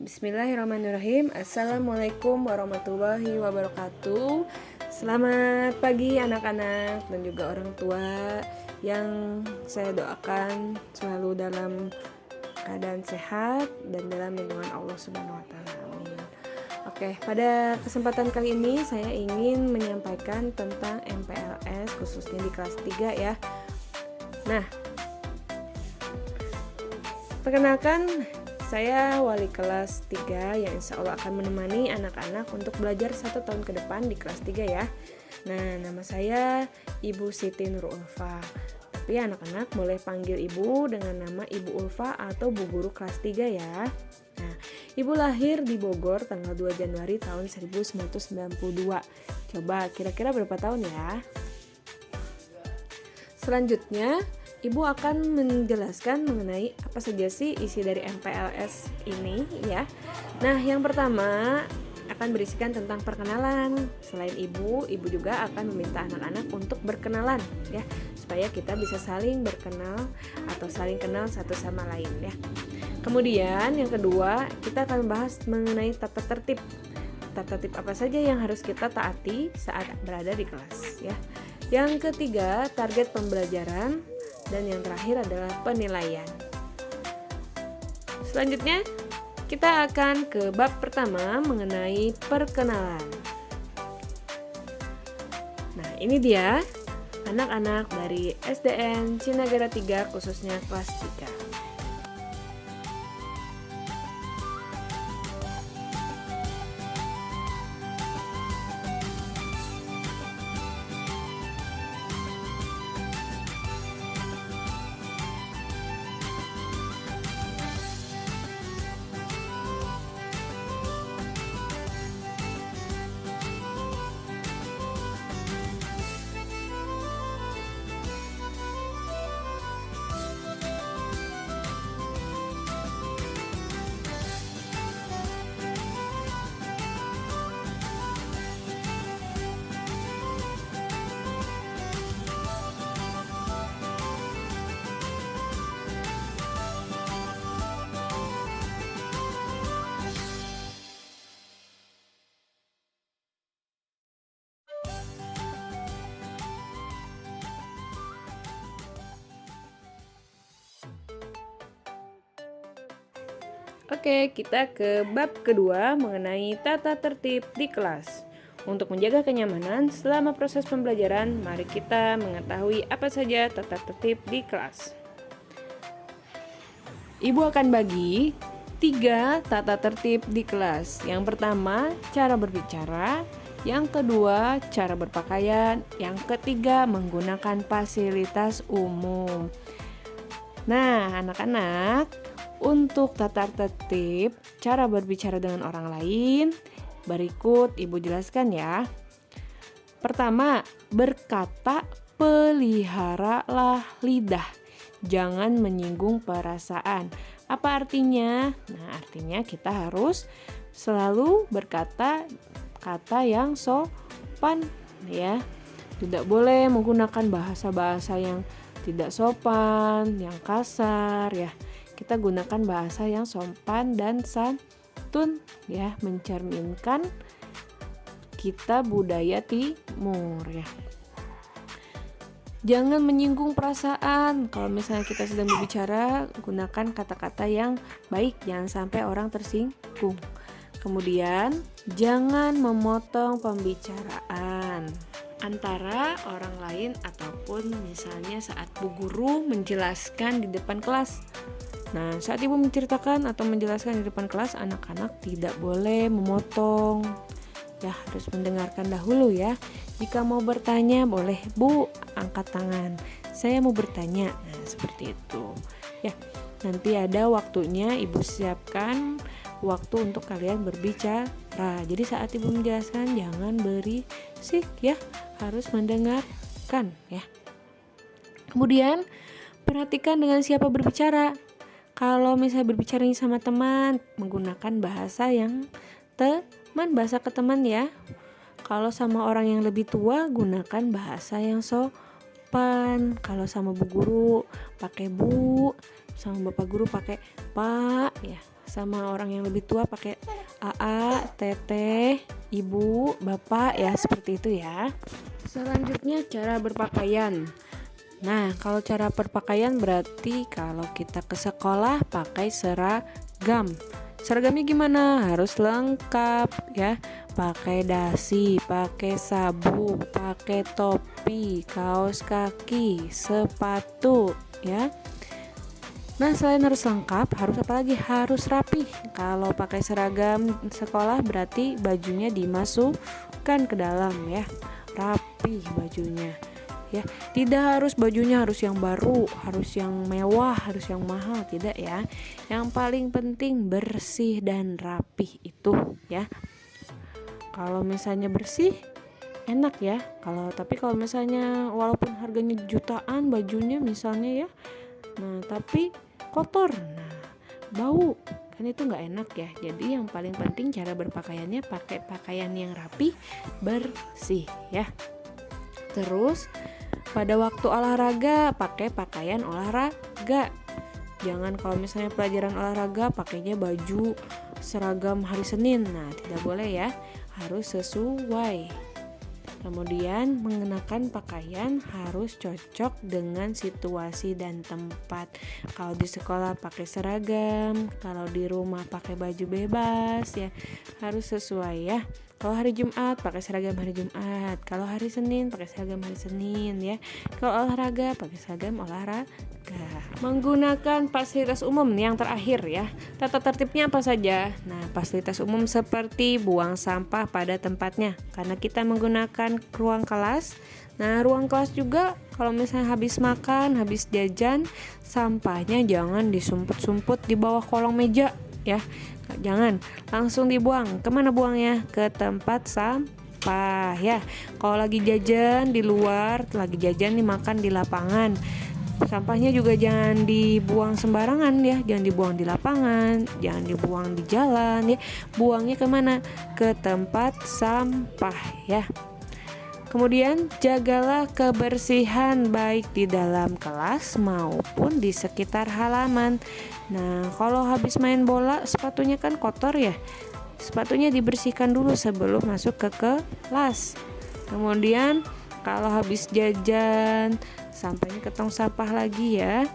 Bismillahirrahmanirrahim. Assalamualaikum warahmatullahi wabarakatuh. Selamat pagi anak-anak dan juga orang tua yang saya doakan selalu dalam keadaan sehat dan dalam lindungan Allah Subhanahu wa taala. Amin. Oke, pada kesempatan kali ini saya ingin menyampaikan tentang MPLS khususnya di kelas 3 ya. Nah, perkenalkan, saya wali kelas 3 yang insya Allah akan menemani anak-anak untuk belajar 1 tahun ke depan di kelas 3 ya. Nah, nama saya Ibu Siti Nur Ulfa. Tapi anak-anak boleh panggil Ibu dengan nama Ibu Ulfa atau Bu Guru kelas 3 ya. Nah, Ibu lahir di Bogor tanggal 2 Januari tahun 1992. Coba kira-kira berapa tahun ya? Selanjutnya, Ibu akan menjelaskan mengenai apa saja sih isi dari MPLS ini ya. Nah, yang pertama akan berisikan tentang perkenalan. Selain Ibu juga akan meminta anak-anak untuk berkenalan ya, supaya kita bisa saling berkenal atau saling kenal satu sama lain ya. Kemudian yang kedua, kita akan membahas mengenai tata tertib. Tata tertib apa saja yang harus kita taati saat berada di kelas ya. Yang ketiga, target pembelajaran. Dan yang terakhir adalah penilaian. Selanjutnya, kita akan ke bab pertama mengenai perkenalan. Nah, ini dia anak-anak dari SDN Cinagara 3 khususnya kelas 3. Oke, kita ke bab kedua mengenai tata tertib di kelas. Untuk menjaga kenyamanan selama proses pembelajaran, mari kita mengetahui apa saja tata tertib di kelas. Ibu akan bagi 3 tata tertib di kelas. Yang pertama, cara berbicara. Yang kedua, cara berpakaian. Yang ketiga, menggunakan fasilitas umum. Nah, anak-anak, untuk tata tertib cara berbicara dengan orang lain, berikut Ibu jelaskan ya. Pertama, berkata peliharalah lidah. Jangan menyinggung perasaan. Apa artinya? Nah, artinya kita harus selalu berkata kata yang sopan ya. Tidak boleh menggunakan bahasa-bahasa yang tidak sopan, yang kasar ya. Kita gunakan bahasa yang sopan dan santun ya, mencerminkan kita budaya timur ya. Jangan menyinggung perasaan. Kalau misalnya kita sedang berbicara, gunakan kata-kata yang baik, jangan sampai orang tersinggung. Kemudian, jangan memotong pembicaraan antara orang lain ataupun misalnya saat Bu Guru menjelaskan di depan kelas. Nah, saat Ibu menceritakan atau menjelaskan di depan kelas, anak-anak tidak boleh memotong. Ya, harus mendengarkan dahulu ya. Jika mau bertanya, boleh Bu, angkat tangan. Saya mau bertanya. Nah, seperti itu. Ya, nanti ada waktunya Ibu siapkan waktu untuk kalian berbicara. Jadi saat Ibu menjelaskan, jangan berisik ya. Harus mendengarkan ya. Kemudian, perhatikan dengan siapa berbicara. Kalau misalnya berbicara sama teman, menggunakan bahasa yang bahasa ke teman ya. Kalau sama orang yang lebih tua, gunakan bahasa yang sopan. Kalau sama Bu Guru, pakai Bu. Sama Bapak Guru pakai Pak ya. sama orang yang lebih tua pakai AA, teteh, ibu, bapak ya, seperti itu ya. Selanjutnya cara berpakaian. Nah, kalau cara berpakaian berarti kalau kita ke sekolah pakai seragam. Seragamnya gimana? Harus lengkap ya. Pakai dasi, pakai sabuk, pakai topi, kaos kaki, sepatu ya. Nah, selain harus lengkap, harus apa lagi? Harus rapi. Kalau pakai seragam sekolah berarti bajunya dimasukkan ke dalam ya. Rapi bajunya. Ya, tidak harus bajunya harus yang baru, harus yang mewah, harus yang mahal, tidak ya. Yang paling penting bersih dan rapih itu ya. Kalau misalnya bersih enak ya. Tapi kalau misalnya walaupun harganya jutaan bajunya misalnya ya, nah tapi kotor, nah bau, kan itu nggak enak ya. Jadi yang paling penting cara berpakaiannya pakai pakaian yang rapi, bersih ya. Terus pada waktu olahraga pakai pakaian olahraga. Jangan kalau misalnya pelajaran olahraga pakainya baju seragam hari Senin. Nah, tidak boleh ya. Harus sesuai. Kemudian mengenakan pakaian harus cocok dengan situasi dan tempat. Kalau di sekolah pakai seragam, kalau di rumah pakai baju bebas ya. Harus sesuai ya. Kalau hari Jumat pakai seragam hari Jumat, kalau hari Senin pakai seragam hari Senin ya. Kalau olahraga pakai seragam olahraga. Menggunakan fasilitas umum yang terakhir ya. Tata tertibnya apa saja? Nah, fasilitas umum seperti buang sampah pada tempatnya karena kita menggunakan ruang kelas. Nah, ruang kelas juga kalau misalnya habis makan, habis jajan, sampahnya jangan disumput-sumput di bawah kolong meja ya. Jangan, langsung dibuang. Kemana buangnya? Ke tempat sampah ya. Kalau lagi jajan di luar, lagi jajan nih makan di lapangan, sampahnya juga jangan dibuang sembarangan ya. Jangan dibuang di lapangan, jangan dibuang di jalan ya. Buangnya kemana? Ke tempat sampah ya. Kemudian jagalah kebersihan baik di dalam kelas maupun di sekitar halaman. Nah, kalau habis main bola sepatunya kan kotor ya. Sepatunya dibersihkan dulu sebelum masuk ke kelas. Kemudian kalau habis jajan sampahnya ke tong sampah lagi ya.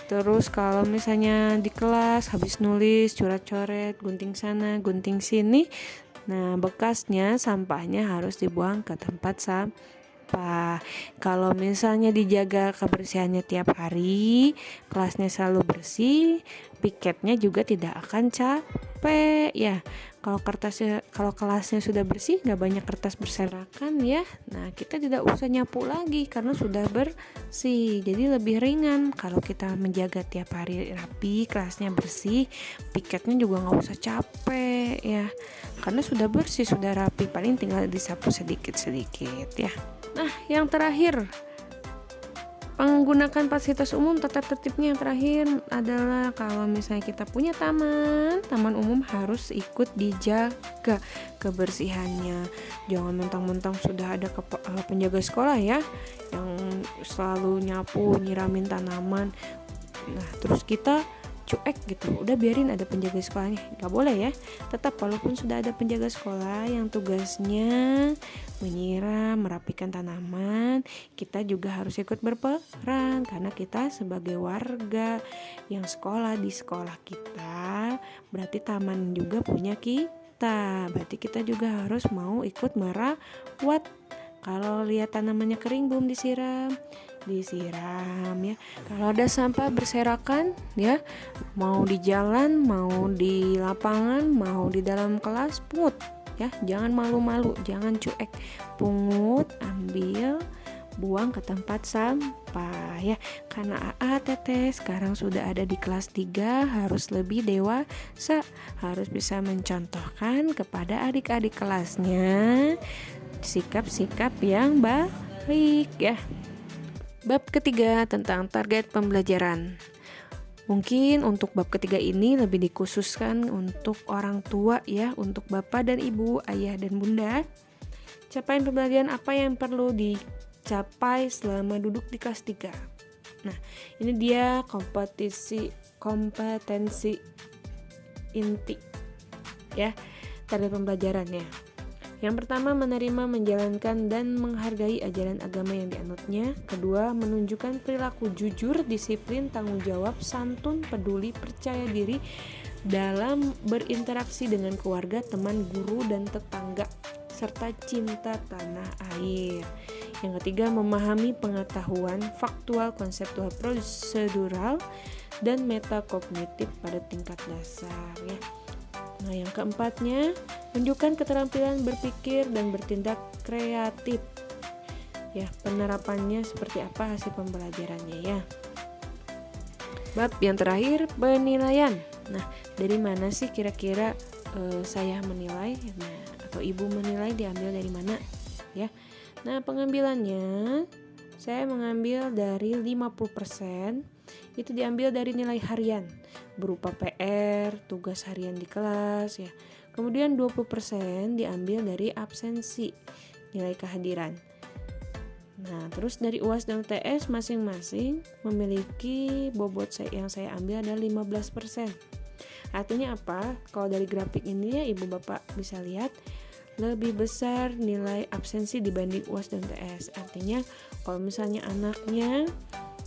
Terus kalau misalnya di kelas habis nulis, coret-coret, gunting sana, gunting sini, nah bekasnya sampahnya harus dibuang ke tempat sampah. Kalau misalnya dijaga kebersihannya tiap hari, kelasnya selalu bersih, piketnya juga tidak akan capek ya. Kalau kelasnya sudah bersih, nggak banyak kertas berserakan ya. Nah, kita tidak usah nyapu lagi karena sudah bersih. Jadi lebih ringan kalau kita menjaga tiap hari rapi, kelasnya bersih, piketnya juga nggak usah capek ya. Karena sudah bersih, sudah rapi, paling tinggal disapu sedikit-sedikit ya. Nah, yang terakhir, menggunakan fasilitas umum. Tata tertibnya yang terakhir adalah kalau misalnya kita punya taman umum harus ikut dijaga kebersihannya. Jangan mentang-mentang sudah ada penjaga sekolah ya yang selalu nyapu, nyiramin tanaman. Nah, terus kita cuek gitu, udah biarin ada penjaga sekolahnya, nggak boleh ya. Tetap walaupun sudah ada penjaga sekolah yang tugasnya menyiram, merapikan tanaman, kita juga harus ikut berperan karena kita sebagai warga yang sekolah di sekolah kita, berarti taman juga punya kita, berarti kita juga harus mau ikut merawat. Kalau lihat tanamannya kering belum disiram ya. Kalau ada sampah berserakan ya, mau di jalan, mau di lapangan, mau di dalam kelas, pungut ya. Jangan malu-malu, jangan cuek, pungut, ambil, buang ke tempat sampah ya. Karena AA Teteh sekarang sudah ada di kelas 3, harus lebih dewasa, harus bisa mencontohkan kepada adik-adik kelasnya sikap-sikap yang baik ya. Bab ketiga tentang target pembelajaran. Mungkin untuk bab ketiga ini lebih dikhususkan untuk orang tua ya, untuk bapak dan ibu, ayah dan bunda. Capaian pembelajaran apa yang perlu dicapai selama duduk di kelas 3. Nah, ini dia kompetensi inti ya target pembelajarannya. Yang pertama, menerima, menjalankan, dan menghargai ajaran agama yang dianutnya. Kedua, menunjukkan perilaku jujur, disiplin, tanggung jawab, santun, peduli, percaya diri dalam berinteraksi dengan keluarga, teman, guru, dan tetangga, serta cinta tanah air. Yang ketiga, memahami pengetahuan faktual, konseptual, prosedural, dan metakognitif pada tingkat dasar ya. Nah, yang keempatnya, menunjukkan keterampilan berpikir dan bertindak kreatif. Ya, penerapannya seperti apa hasil pembelajarannya ya. Bab yang terakhir, penilaian. Nah, dari mana sih kira-kira saya menilai? Nah, atau ibu menilai diambil dari mana? Ya. Nah, pengambilannya saya mengambil dari 50%. Itu diambil dari nilai harian berupa PR, tugas harian di kelas ya. Kemudian 20% diambil dari absensi, nilai kehadiran. Nah, terus dari UAS dan UTS masing-masing memiliki bobot yang saya ambil adalah 15%. Artinya apa? Kalau dari grafik ini ya Ibu Bapak bisa lihat lebih besar nilai absensi dibanding UAS dan UTS. Artinya kalau misalnya anaknya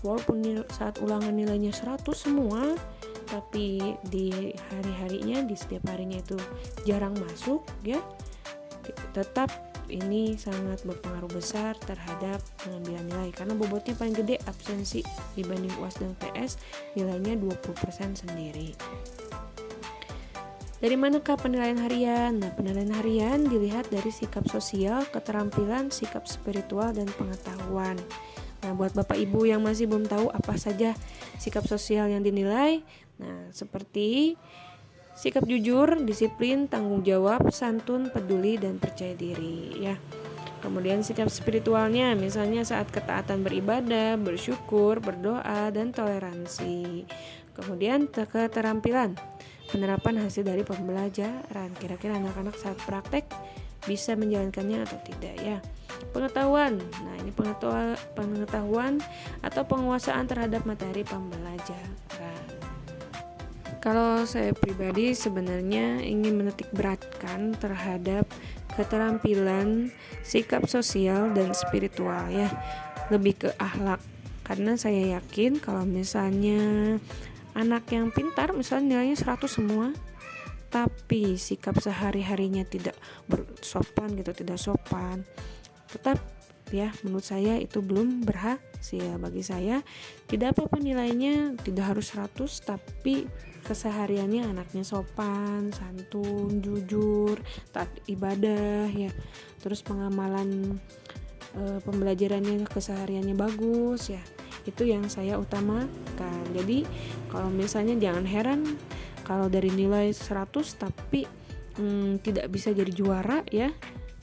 walaupun saat ulangan nilainya 100 semua, tapi di hari-harinya, di setiap harinya itu jarang masuk ya, tetap ini sangat berpengaruh besar terhadap pengambilan nilai, karena bobotnya paling gede absensi dibanding UAS dan UTS, nilainya 20% sendiri. Dari manakah penilaian harian? Nah, penilaian harian dilihat dari sikap sosial, keterampilan, sikap spiritual, dan pengetahuan. Nah, buat Bapak Ibu yang masih belum tahu apa saja sikap sosial yang dinilai, nah seperti sikap jujur, disiplin, tanggung jawab, santun, peduli, dan percaya diri ya. Kemudian sikap spiritualnya misalnya saat ketaatan beribadah, bersyukur, berdoa, dan toleransi. Kemudian keterampilan, penerapan hasil dari pembelajaran. Kira-kira anak-anak saat praktek bisa menjalankannya atau tidak ya. Pengetahuan, nah ini pengetahuan atau penguasaan terhadap materi pembelajaran. Kalau saya pribadi sebenarnya ingin menitik beratkan terhadap keterampilan, sikap sosial, dan spiritual ya, lebih ke akhlak. Karena saya yakin kalau misalnya anak yang pintar misalnya nilainya 100 semua, tapi sikap sehari-harinya tidak bersopan gitu, tidak sopan, tetap ya menurut saya itu belum berhasil. Bagi saya tidak apa-apa nilainya tidak harus 100, tapi kesehariannya anaknya sopan, santun, jujur, taat ibadah ya. Terus pengamalan pembelajarannya, kesehariannya bagus ya. Itu yang saya utamakan. Jadi kalau misalnya jangan heran kalau dari nilai 100 tapi tidak bisa jadi juara ya.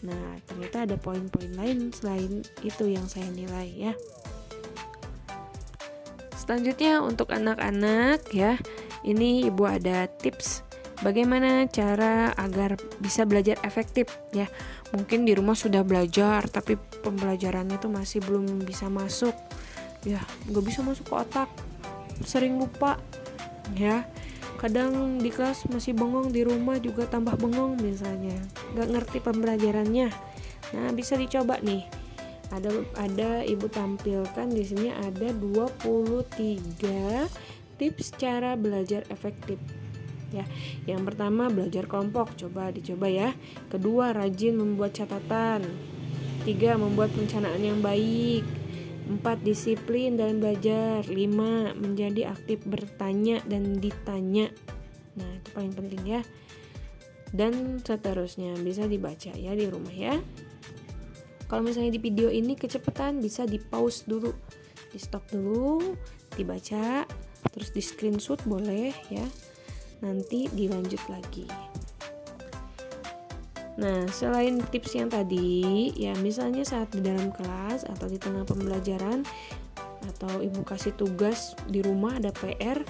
Nah, ternyata ada poin-poin lain selain itu yang saya nilai ya. Selanjutnya untuk anak-anak ya, ini Ibu ada tips bagaimana cara agar bisa belajar efektif ya. Mungkin di rumah sudah belajar tapi pembelajarannya tuh masih belum bisa masuk ya, nggak bisa masuk ke otak, sering lupa ya. Kadang di kelas masih bengong, di rumah juga tambah bengong misalnya, nggak ngerti pembelajarannya. Nah, bisa dicoba nih. Ada Ibu tampilkan di sini ada 23 tips cara belajar efektif. Ya, yang pertama belajar kelompok, dicoba ya. Kedua, rajin membuat catatan. 3, membuat perencanaan yang baik. 4, disiplin dalam belajar. 5, menjadi aktif bertanya dan ditanya. Nah, itu paling penting ya. Dan seterusnya bisa dibaca ya di rumah ya. Kalau misalnya di video ini kecepatan, bisa di pause dulu, di stop dulu, dibaca, terus di screenshot boleh ya. Nanti dilanjut lagi. Nah, selain tips yang tadi, ya misalnya saat di dalam kelas atau di tengah pembelajaran, atau Ibu kasih tugas di rumah ada PR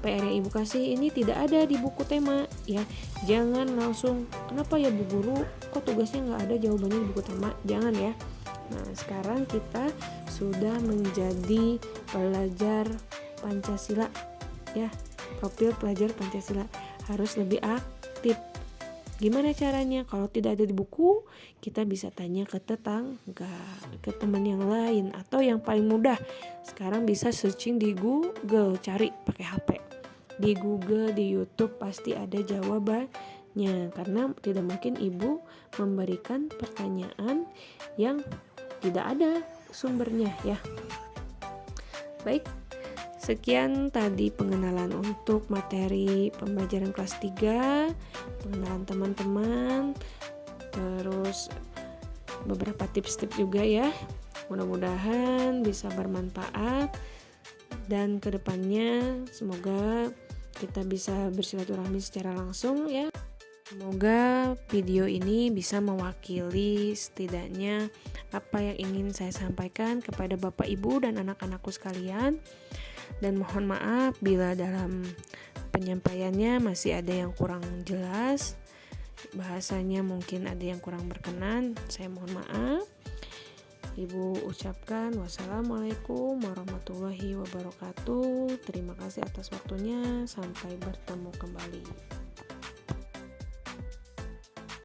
yang Ibu kasih ini tidak ada di buku tema ya. Jangan langsung, kenapa ya Bu Guru, kok tugasnya nggak ada jawabannya di buku tema, jangan ya. Nah, sekarang kita sudah menjadi pelajar Pancasila ya, profil pelajar Pancasila. harus lebih aktif. Gimana caranya? Kalau tidak ada di buku, kita bisa tanya ke tetangga, ke teman yang lain, atau yang paling mudah, sekarang bisa searching di Google, cari pakai HP. Di Google, di YouTube pasti ada jawabannya, karena tidak mungkin ibu memberikan pertanyaan yang tidak ada sumbernya ya. Baik, sekian tadi pengenalan untuk materi pembelajaran kelas 3, pengenalan teman-teman, terus beberapa tips-tips juga ya. Mudah-mudahan bisa bermanfaat, dan kedepannya semoga kita bisa bersilaturahmi secara langsung ya. Semoga video ini bisa mewakili setidaknya apa yang ingin saya sampaikan kepada Bapak Ibu dan anak-anakku sekalian. Dan mohon maaf bila dalam penyampaiannya masih ada yang kurang jelas, bahasanya mungkin ada yang kurang berkenan, saya mohon maaf. Ibu ucapkan wassalamualaikum warahmatullahi wabarakatuh. Terima kasih atas waktunya, sampai bertemu kembali.